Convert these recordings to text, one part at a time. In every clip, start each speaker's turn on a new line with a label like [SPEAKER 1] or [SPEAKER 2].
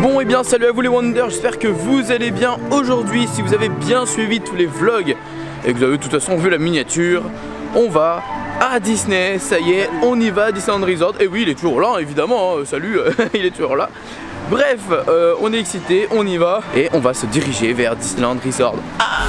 [SPEAKER 1] Bon et bien salut à vous les Wonders, j'espère que vous allez bien aujourd'hui. Si vous avez bien suivi tous les vlogs et que vous avez de toute façon vu la miniature, on va à Disney, ça y est, on y va à Disneyland Resort. Et oui, il est toujours là évidemment, salut, il est toujours là. Bref, on est excité, on y va et on va se diriger vers Disneyland Resort. Ah!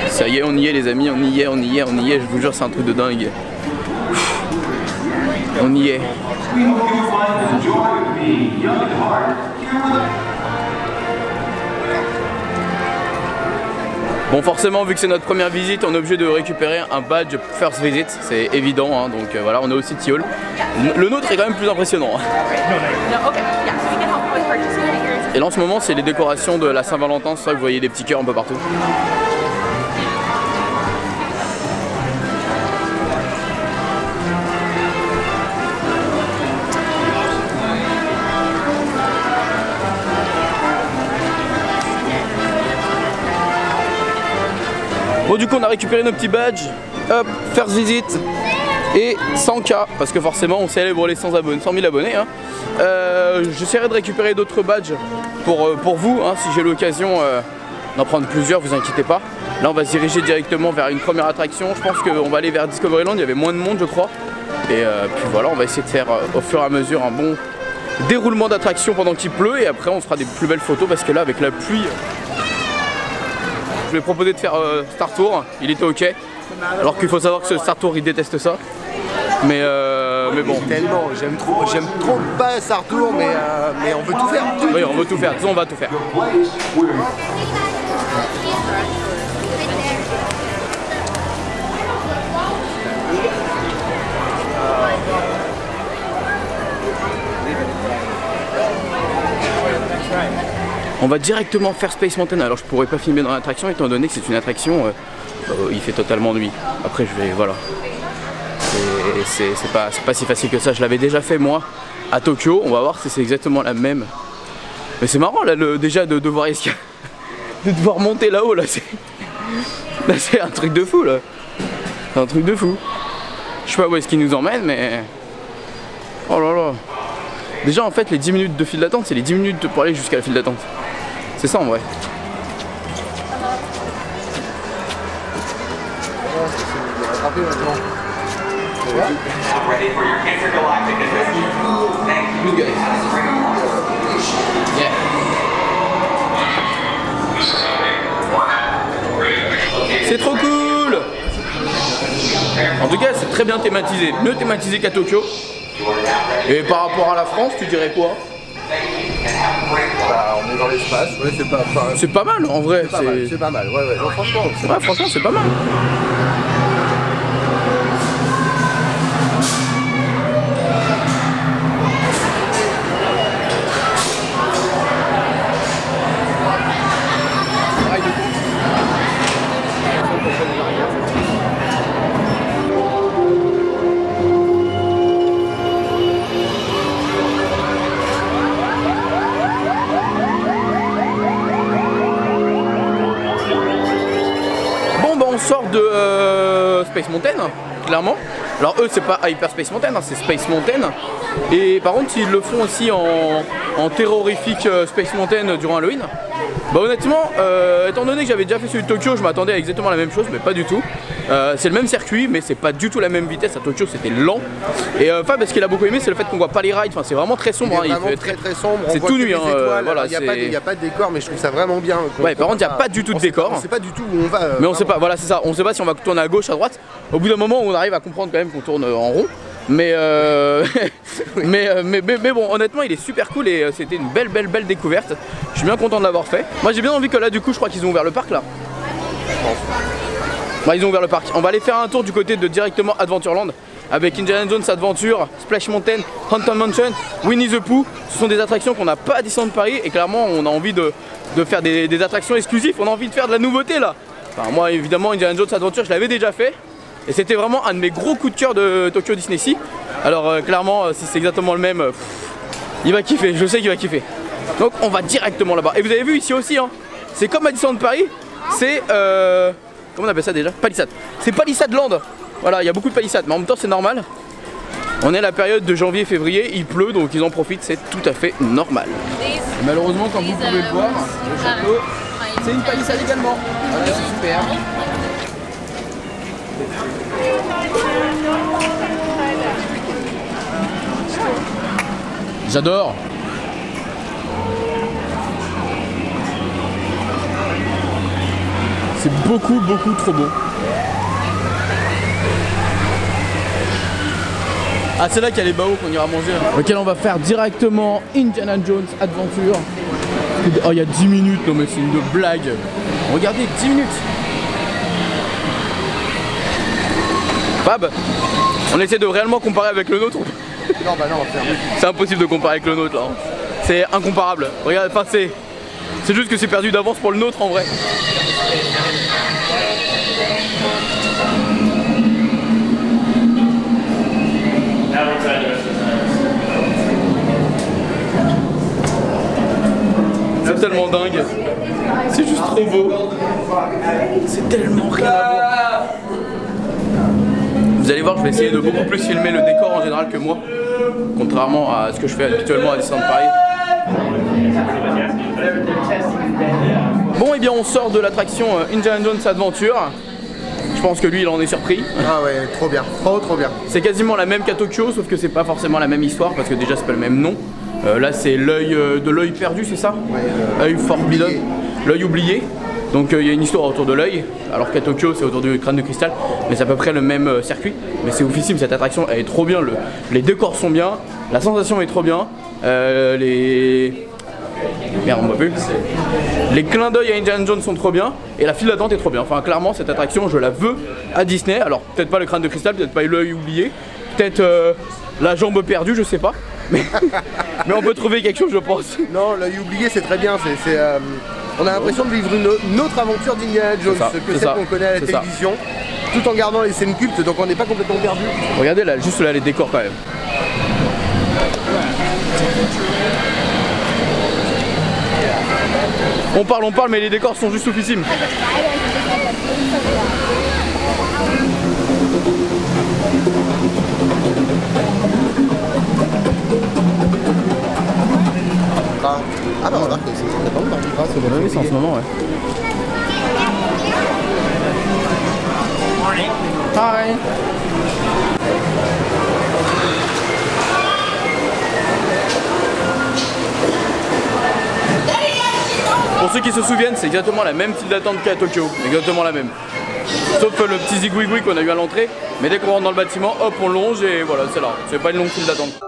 [SPEAKER 1] Ça y est, on y est les amis, on y est, je vous jure c'est un truc de dingue. On y est. Bon forcément vu que c'est notre première visite on est obligé de récupérer un badge first visit, c'est évident hein, donc voilà on est au City Hall. Le nôtre est quand même plus impressionnant. Et là en ce moment c'est les décorations de la Saint-Valentin, c'est ça que vous voyez des petits cœurs un peu partout. Bon du coup on a récupéré nos petits badges, hop, first visit et 100K parce que forcément on célèbre les 100 000 abonnés hein. J'essaierai de récupérer d'autres badges pour vous hein, si j'ai l'occasion d'en prendre plusieurs, vous inquiétez pas. Là on va se diriger directement vers une première attraction, je pense qu'on va aller vers Discoveryland, il y avait moins de monde je crois. Et puis voilà on va essayer de faire au fur et à mesure un bon déroulement d'attraction pendant qu'il pleut et après on fera des plus belles photos parce que là avec la pluie... Je lui ai proposé de faire Star Tour, il était ok. Alors qu'il faut savoir que ce Star Tour il déteste ça. Mais bon.
[SPEAKER 2] Tellement, j'aime trop pas Star Tour mais on veut tout faire.
[SPEAKER 1] Oui on veut tout faire, on va tout faire. On va directement faire Space Mountain, alors je pourrais pas filmer dans l'attraction étant donné que c'est une attraction, il fait totalement nuit. Après je vais, voilà, c'est pas si facile que ça, je l'avais déjà fait moi à Tokyo, on va voir si c'est exactement la même. Mais c'est marrant là déjà de devoir monter là-haut là, c'est un truc de fou là. C'est un truc de fou. Je sais pas où est-ce qu'il nous emmène mais... Oh là là. Déjà en fait les 10 minutes de file d'attente c'est les 10 minutes pour aller jusqu'à la file d'attente. C'est ça en vrai. C'est trop cool. En tout cas c'est très bien thématisé, mieux thématisé qu'à Tokyo. Et par rapport à la France tu dirais quoi?
[SPEAKER 2] Bah, on est dans l'espace, ouais,
[SPEAKER 1] c'est pas mal en vrai.
[SPEAKER 2] C'est pas mal, ouais, non, franchement.
[SPEAKER 1] Franchement, c'est pas mal. On sort de Space Mountain, clairement. Alors eux c'est pas Hyper Space Mountain, hein, c'est Space Mountain. Et par contre ils le font aussi en terrorifique Space Mountain durant Halloween. Bah honnêtement, étant donné que j'avais déjà fait celui de Tokyo, je m'attendais à exactement la même chose, mais pas du tout. C'est le même circuit, mais c'est pas du tout la même vitesse. À Tokyo c'était lent. Et enfin, ce qu'il a beaucoup aimé, c'est le fait qu'on voit pas les rides. Enfin, c'est vraiment très sombre.
[SPEAKER 2] Il est vraiment très sombre.
[SPEAKER 1] C'est tout nu.
[SPEAKER 2] Voilà, il n'y a pas de décor, mais je trouve ça vraiment bien.
[SPEAKER 1] Ouais, par contre, il n'y a pas du tout de décor.
[SPEAKER 2] On sait pas du tout où on va.
[SPEAKER 1] Mais on sait pas. Voilà, c'est ça. On sait pas si on va tourner à gauche, à droite. Au bout d'un moment, on arrive à comprendre quand même qu'on tourne en rond. Mais bon honnêtement il est super cool et c'était une belle découverte. Je suis bien content de l'avoir fait. Moi j'ai bien envie que là du coup je crois qu'ils ont ouvert le parc là. Bah, ils ont ouvert le parc. On va aller faire un tour du côté de directement Adventureland avec Indiana Jones Adventure, Splash Mountain, Haunted Mansion, Winnie the Pooh. Ce sont des attractions qu'on n'a pas à Disneyland Paris et clairement on a envie de faire des attractions exclusives. On a envie de faire de la nouveauté là. Enfin, moi évidemment Indiana Jones Adventure je l'avais déjà fait. Et c'était vraiment un de mes gros coups de cœur de Tokyo Disney Sea. Alors clairement si c'est exactement le même, il va kiffer, je sais qu'il va kiffer. Donc on va directement là-bas. Et vous avez vu ici aussi, hein, c'est comme à Disneyland Paris, c'est comment on appelle ça déjà? Palissade. C'est Palissade Land. Voilà, il y a beaucoup de palissades, mais en même temps c'est normal. On est à la période de janvier-février, il pleut donc ils en profitent, c'est tout à fait normal. Et malheureusement, comme vous pouvez le voir, le château, c'est une palissade également. Voilà, c'est super. J'adore. C'est beaucoup trop beau. Ah, c'est là qu'il y a les baos qu'on ira manger. Lequel on va faire directement Indiana Jones Adventure. Oh, il y a 10 minutes, non mais c'est une blague. Regardez, 10 minutes. Fab, on essaie de réellement comparer avec le nôtre.
[SPEAKER 2] Non, bah non,
[SPEAKER 1] c'est impossible de comparer avec le nôtre là. C'est incomparable. Regarde, enfin c'est juste que c'est perdu d'avance pour le nôtre en vrai. C'est tellement dingue. C'est juste trop beau. C'est tellement rien à voir. Vous allez voir, je vais essayer de beaucoup plus filmer le décor en général que moi, contrairement à ce que je fais habituellement à Disneyland Paris. Bon, et bien on sort de l'attraction Indiana Jones Adventure. Je pense que lui il en est surpris.
[SPEAKER 2] Ah ouais, trop bien, trop bien.
[SPEAKER 1] C'est quasiment la même qu'à Tokyo, sauf que c'est pas forcément la même histoire parce que déjà c'est pas le même nom. Là c'est l'œil de l'œil perdu, c'est ça? Ouais, œil forbidden, l'œil oublié. Donc il y a une histoire autour de l'œil, alors qu'à Tokyo c'est autour du crâne de cristal, mais c'est à peu près le même circuit. Mais c'est oufissime, cette attraction elle est trop bien, les décors sont bien, la sensation est trop bien, merde, on voit plus. Les clins d'œil à Indiana Jones sont trop bien et la file d'attente est trop bien. Enfin clairement cette attraction je la veux à Disney. Alors peut-être pas le crâne de cristal, peut-être pas l'œil oublié, peut-être la jambe perdue, je sais pas. Mais on peut trouver quelque chose je pense.
[SPEAKER 2] Non, l'œil oublié c'est très bien, on a l'impression de vivre une autre aventure d'Indiana Jones que celle qu'on connaît à la télévision, tout en gardant les scènes cultes, donc on n'est pas complètement perdu.
[SPEAKER 1] Regardez là, juste là les décors quand même. On parle, mais les décors sont juste oufissimes.
[SPEAKER 2] Ah bah remarque, c'est pas grâce au
[SPEAKER 1] oui, c'est en ce moment, ouais. Hi. Pour ceux qui se souviennent, c'est exactement la même file d'attente qu'à Tokyo, exactement la même. Sauf le petit zigouigoui qu'on a eu à l'entrée, mais dès qu'on rentre dans le bâtiment, hop, on longe et voilà, c'est là. C'est pas une longue file d'attente.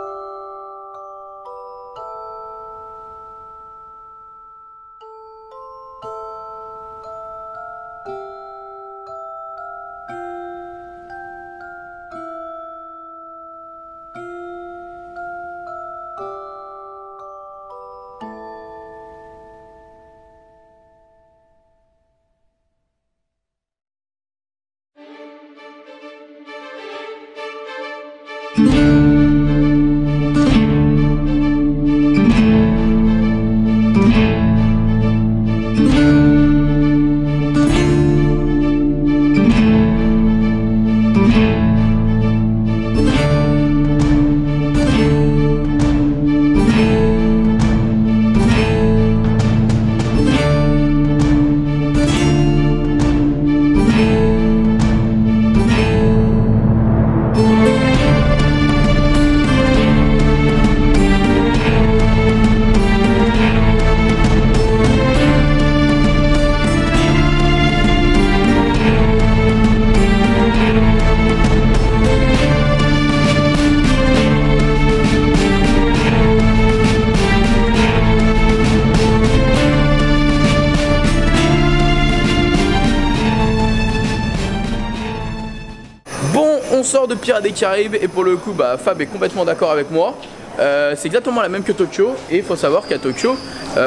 [SPEAKER 1] Sort de Pirates des Caraïbes et pour le coup Fab est complètement d'accord avec moi. C'est exactement la même que Tokyo et il faut savoir qu'à Tokyo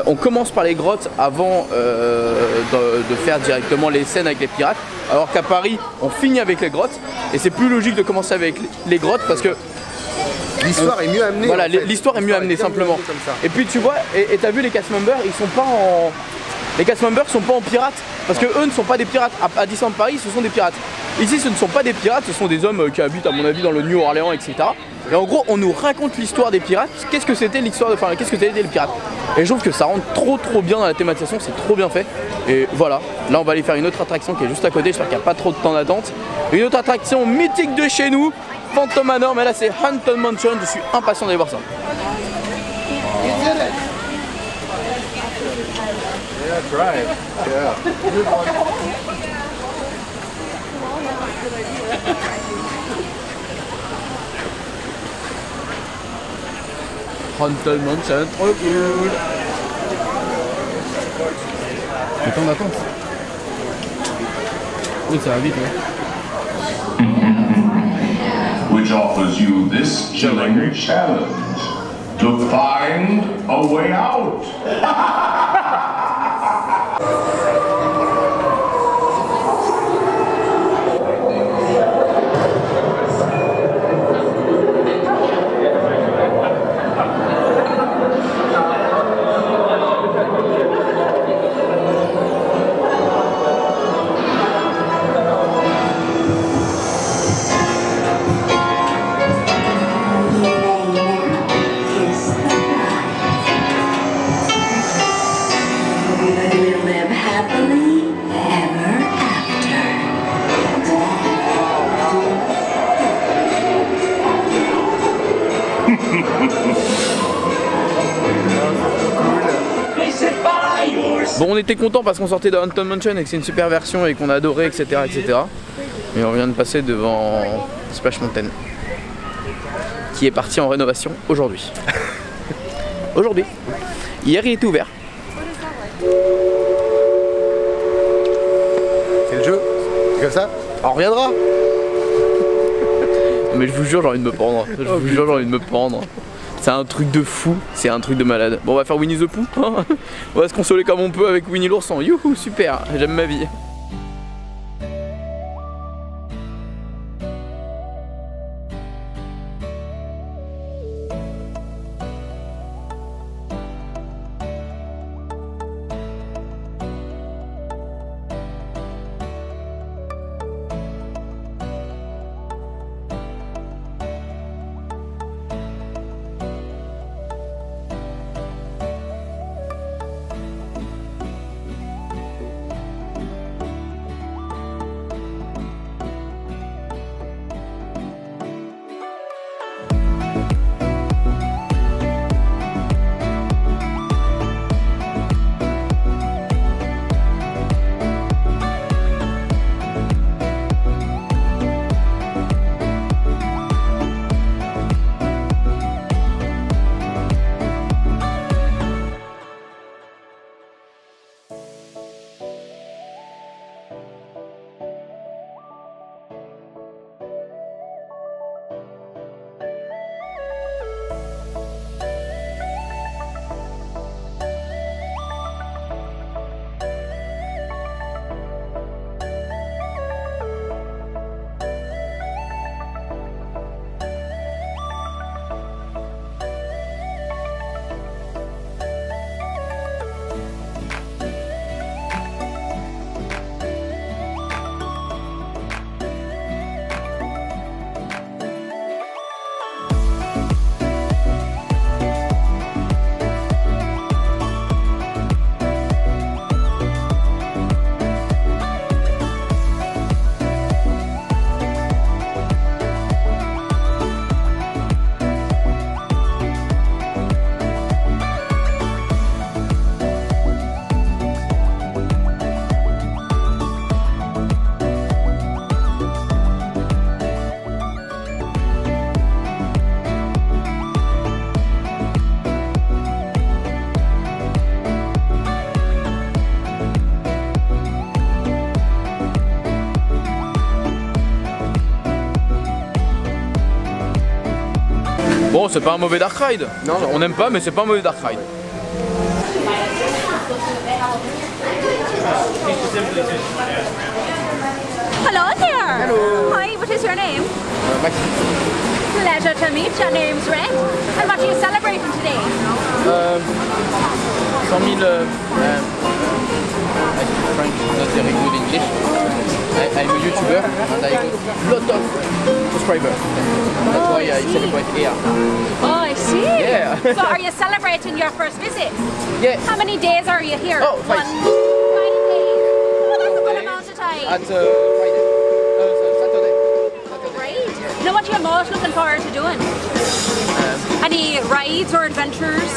[SPEAKER 1] on commence par les grottes avant de faire directement les scènes avec les pirates, alors qu'à Paris on finit avec les grottes et c'est plus logique de commencer avec les grottes parce que
[SPEAKER 2] L'histoire est mieux amenée.
[SPEAKER 1] Voilà,
[SPEAKER 2] en fait.
[SPEAKER 1] l'histoire est mieux amenée simplement.
[SPEAKER 2] Comme ça.
[SPEAKER 1] Et puis tu vois, et t'as vu les cast members, ils sont pas en. Les cast members sont pas en pirates. Parce que eux ne sont pas des pirates. À Disneyland Paris, ce sont des pirates. Ici, ce ne sont pas des pirates, ce sont des hommes qui habitent, à mon avis, dans le New Orleans, etc. Et en gros, on nous raconte l'histoire des pirates. Qu'est-ce que c'était l'histoire de. Enfin, qu'est-ce que c'était les pirates? Et je trouve que ça rentre trop bien dans la thématisation, c'est trop bien fait. Et voilà, là on va aller faire une autre attraction qui est juste à côté, j'espère qu'il n'y a pas trop de temps d'attente. Une autre attraction mythique de chez nous, Phantom Manor, mais là c'est Haunted Mansion, je suis impatient d'aller voir ça.
[SPEAKER 2] Yeah, try it. Yeah.
[SPEAKER 1] Haunted Mansion, trop cool.
[SPEAKER 2] Le temps d'attente.
[SPEAKER 1] Oui, ça va vite, ouais.
[SPEAKER 3] Which offers you this chilling challenge to find a way out.
[SPEAKER 1] Bon, on était content parce qu'on sortait de Haunted Mansion et que c'est une super version et qu'on a adoré, etc., etc. Mais on vient de passer devant Splash Mountain, qui est parti en rénovation aujourd'hui. Aujourd'hui. Hier, il était ouvert.
[SPEAKER 2] C'est le jeu. C'est comme ça. On reviendra.
[SPEAKER 1] Mais je vous jure, j'ai envie de me pendre. Je vous jure, j'ai envie de me pendre. C'est un truc de fou, c'est un truc de malade. Bon, on va faire Winnie the Pooh, hein. On va se consoler comme on peut avec Winnie l'ourson. Youhou, super, j'aime ma vie. Bon, c'est pas un mauvais Dark Ride.
[SPEAKER 2] Non, non.
[SPEAKER 1] On n'aime pas, mais c'est pas un mauvais Dark Ride.
[SPEAKER 4] Hello there.
[SPEAKER 2] Hello.
[SPEAKER 4] Hi, what is your name?
[SPEAKER 2] Maxime.
[SPEAKER 4] Pleasure to meet you. Name's Ren. And what are you celebrating today?
[SPEAKER 1] 100 000, I speak French, not very good English. I'm a YouTuber and I got lot of subscribers. That's why I celebrate here.
[SPEAKER 4] Oh, I see.
[SPEAKER 1] Yeah.
[SPEAKER 4] So are you celebrating your first visit?
[SPEAKER 1] Yeah.
[SPEAKER 4] How many days are you here?
[SPEAKER 1] Oh, 5
[SPEAKER 4] 5 days. Oh, that's a good amount of time.
[SPEAKER 1] At Friday. Saturday.
[SPEAKER 4] Great. Now what are you most looking forward to doing? Any rides or adventures?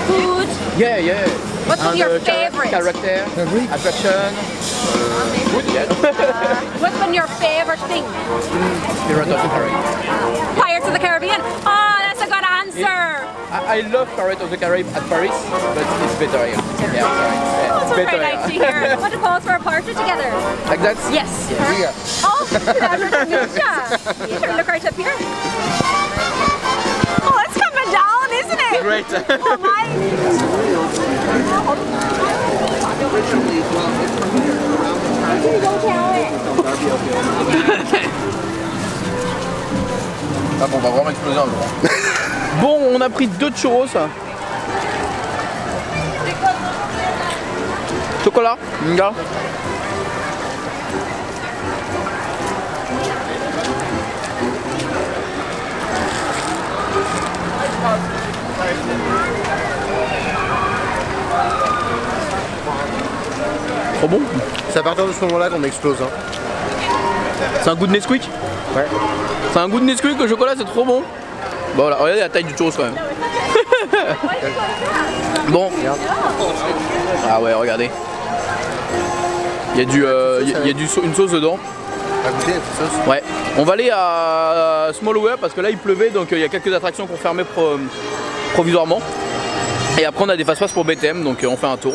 [SPEAKER 4] Food?
[SPEAKER 1] Yeah, yeah.
[SPEAKER 4] What's one of your favorite?
[SPEAKER 1] Character, attraction, food, yeah.
[SPEAKER 4] What's been your favorite thing?
[SPEAKER 1] Pirates of the Caribbean.
[SPEAKER 4] Pirates of the Caribbean? Oh, that's a good answer.
[SPEAKER 1] I love Pirates of the Caribbean at Paris, but it's better here. Yeah, sorry. Yeah,
[SPEAKER 4] Oh,
[SPEAKER 1] it's
[SPEAKER 4] so very
[SPEAKER 1] better
[SPEAKER 4] nice to
[SPEAKER 1] here.
[SPEAKER 4] hear. Want to pose for a portrait together?
[SPEAKER 1] Like that?
[SPEAKER 4] Yes. Oh, pleasure to meet you. You should look right up here. Oh, it's coming down, isn't it?
[SPEAKER 1] Great.
[SPEAKER 4] Oh my.
[SPEAKER 1] Ah bon, on va vraiment exploser un jour. Bon, on a pris 2 churros. Chocolat, nga. Trop bon.
[SPEAKER 2] C'est à partir de ce moment-là qu'on explose. Hein.
[SPEAKER 1] C'est un goût de Nesquik.
[SPEAKER 2] Ouais.
[SPEAKER 1] C'est un goût de Nesquik, le chocolat c'est trop bon. Bon voilà, regardez la taille du churros quand même. Bon. Ah ouais, regardez. Il y a une sauce dedans.
[SPEAKER 2] À goûter cette sauce.
[SPEAKER 1] Ouais. On va aller à Smallway parce que là il pleuvait, donc il y a quelques attractions qu'on fermait provisoirement. Et après on a des fast-pass pour BTM, donc on fait un tour,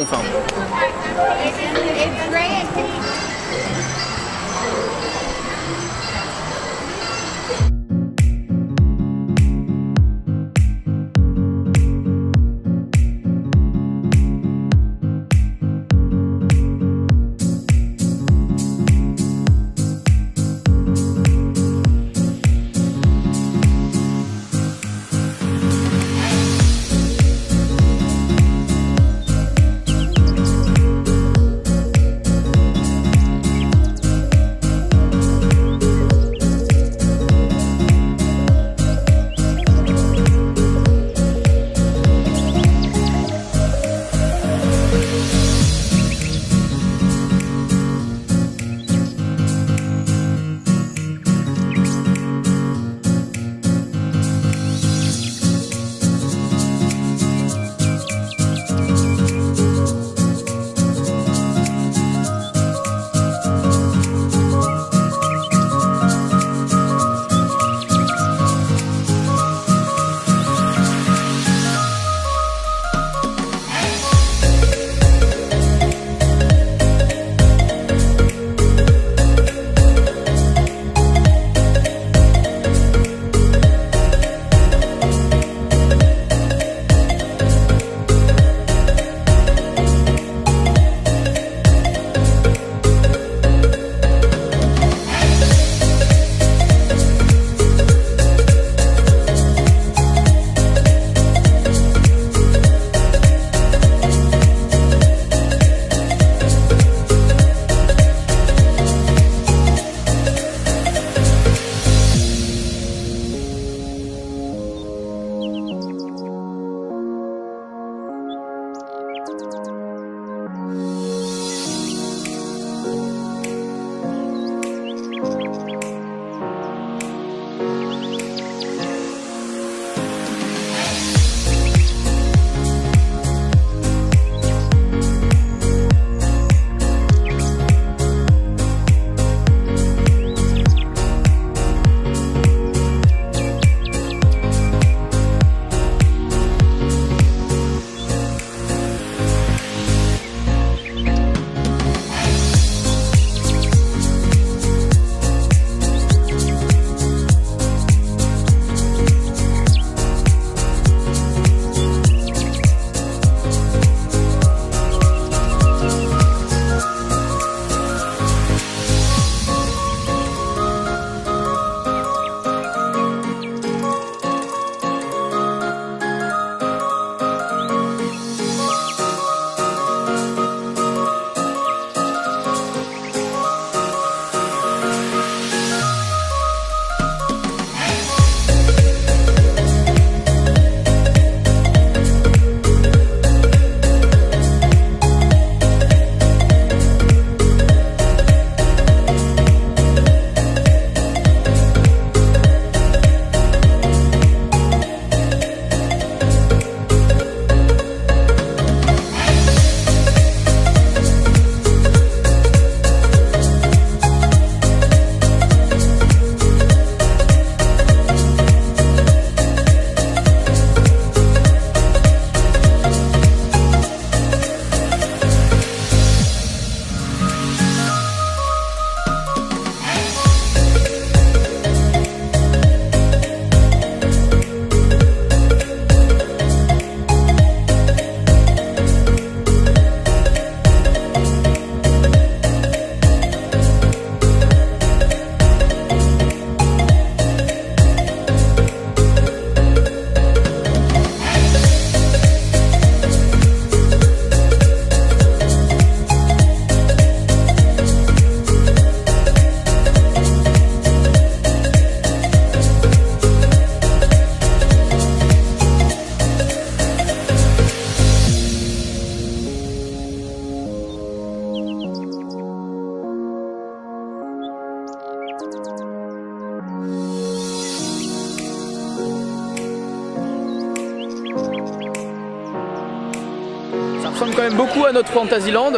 [SPEAKER 1] ressemble quand même beaucoup à notre Fantasyland.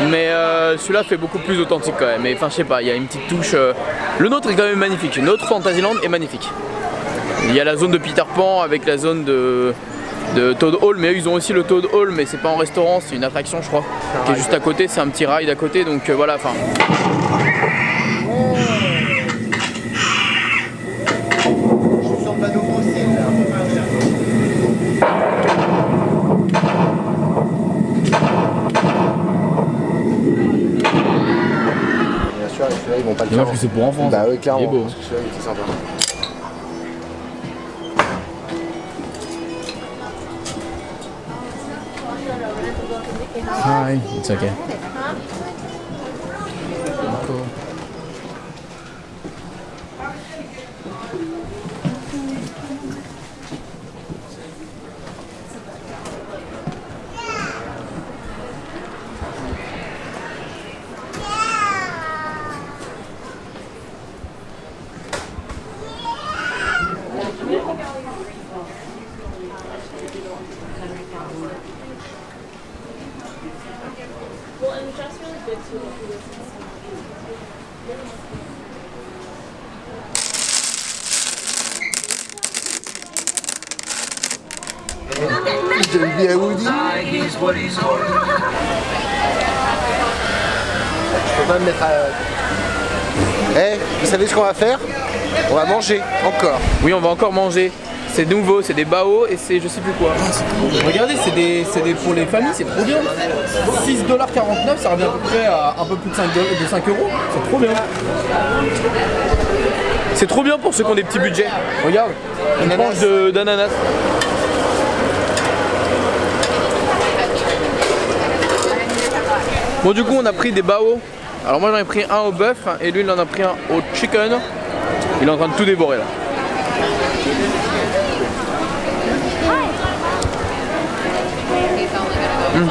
[SPEAKER 1] Mais celui-là fait beaucoup plus authentique quand même. Mais enfin je sais pas, il y a une petite touche. Le nôtre est quand même magnifique. Notre Fantasyland est magnifique. Il y a la zone de Peter Pan avec la zone de Toad Hall, mais eux ils ont aussi le Toad Hall, mais c'est pas en restaurant, c'est une attraction je crois, qui est juste à côté, c'est un petit ride à côté, donc voilà, enfin.
[SPEAKER 2] Je sens pas d'eau possible là. Bien sûr, ceux-là ils vont pas le faire.
[SPEAKER 1] Dommage que c'est pour enfants.
[SPEAKER 2] Bah oui, clairement.
[SPEAKER 1] Il est beau.
[SPEAKER 2] Parce que celui-là il était sympa.
[SPEAKER 1] Hi, it's okay. Cool.
[SPEAKER 5] Well, and Jeff's really good too.
[SPEAKER 2] Je le vis à Woody. Je peux pas me mettre à... Eh, vous savez ce qu'on va faire? On va manger, encore.
[SPEAKER 1] Oui, on va encore manger. C'est nouveau, c'est des bao et c'est je sais plus quoi. Regardez, c'est des pour les familles, c'est trop bien. 6,49 $, ça revient à peu près à un peu plus de 5 €. C'est trop bien. C'est trop bien pour ceux qui ont des petits budgets. Regarde, une tranche d'ananas. Bon, du coup, on a pris des bao. Alors moi j'en ai pris un au bœuf et lui il en a pris un au chicken. Il est en train de tout dévorer là.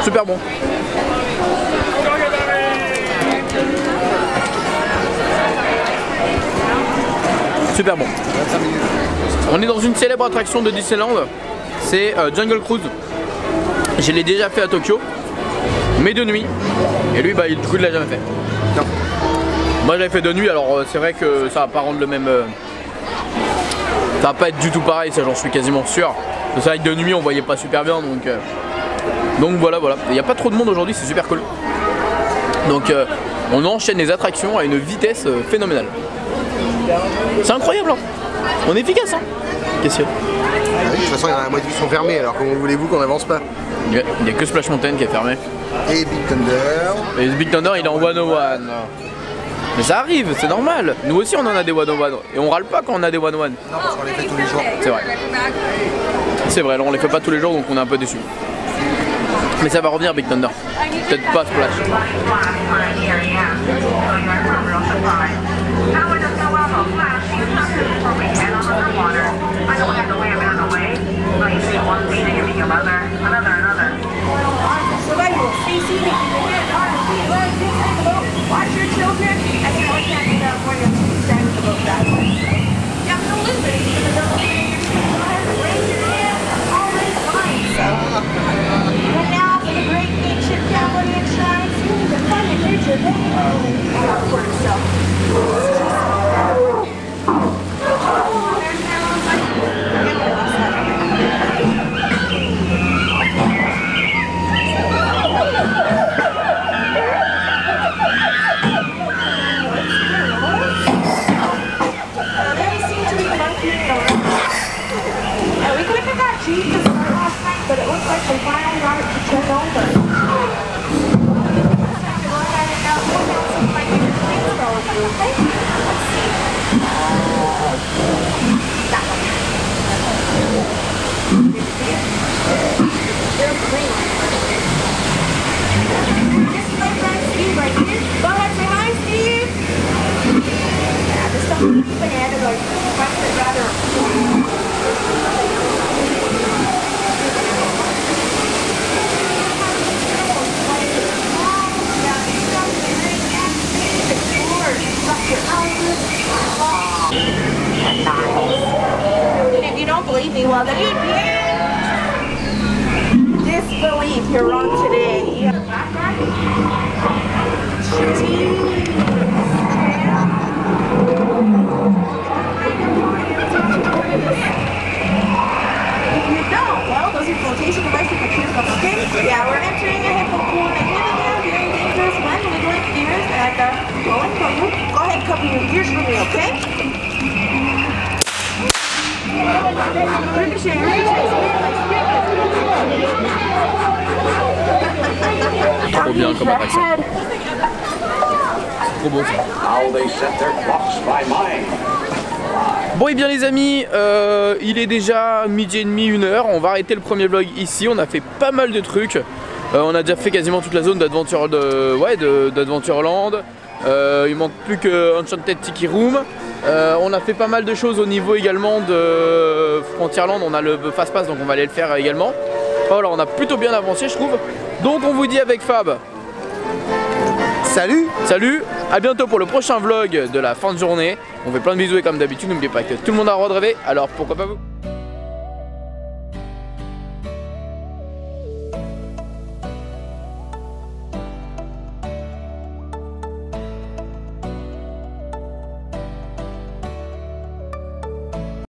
[SPEAKER 1] Super bon. Super bon. On est dans une célèbre attraction de Disneyland. C'est Jungle Cruise. Je l'ai déjà fait à Tokyo, mais de nuit. Et lui, bah, du coup, il l'a jamais fait. Non. Moi, je l'avais fait de nuit. Alors, c'est vrai que ça va pas rendre le même. Ça va pas être du tout pareil. Ça, j'en suis quasiment sûr. C'est vrai que de nuit, on voyait pas super bien, donc voilà. Il n'y a pas trop de monde aujourd'hui, c'est super cool. Donc on enchaîne les attractions à une vitesse phénoménale. C'est incroyable, hein. On est efficace, hein. Qu'est-ce qu'il y a?
[SPEAKER 2] Ah oui, de toute façon, il y en a la moitié qui sont fermés, alors comment voulez-vous qu'on avance pas?
[SPEAKER 1] Il n'y a que Splash Mountain qui est fermé.
[SPEAKER 2] Et Big Thunder.
[SPEAKER 1] Et Big Thunder, il est en 101. Mais ça arrive, c'est normal. Nous aussi, on en a des 101. Et on râle pas quand on a des 101.
[SPEAKER 2] Non, parce qu'on les fait tous les jours.
[SPEAKER 1] C'est vrai. C'est vrai, alors on les fait pas tous les jours, donc on est un peu déçus. Mais ça va revenir Big Thunder. Peut-être pas Splash.
[SPEAKER 6] you're on today. Well, those are flotation devices that keep up, okay? Yeah, we're entering a hypopool and very dangerous when wiggling ears at the blowing bubble. Go ahead and cover your ears for me, okay?
[SPEAKER 1] Trop bien comme attraction. C'est trop beau ça. Bon et bien les amis, il est déjà midi et demi, 1h, on va arrêter le premier vlog ici, on a fait pas mal de trucs, on a déjà fait quasiment toute la zone d'Adventureland, il manque plus que Enchanted Tiki Room, on a fait pas mal de choses au niveau également de Frontierland, on a le Fast Pass donc on va aller le faire également, voilà on a plutôt bien avancé je trouve, donc on vous dit avec Fab.
[SPEAKER 2] Salut!
[SPEAKER 1] Salut! À bientôt pour le prochain vlog de la fin de journée. On fait plein de bisous et comme d'habitude, n'oubliez pas que tout le monde a le droit de rêver, alors pourquoi pas vous?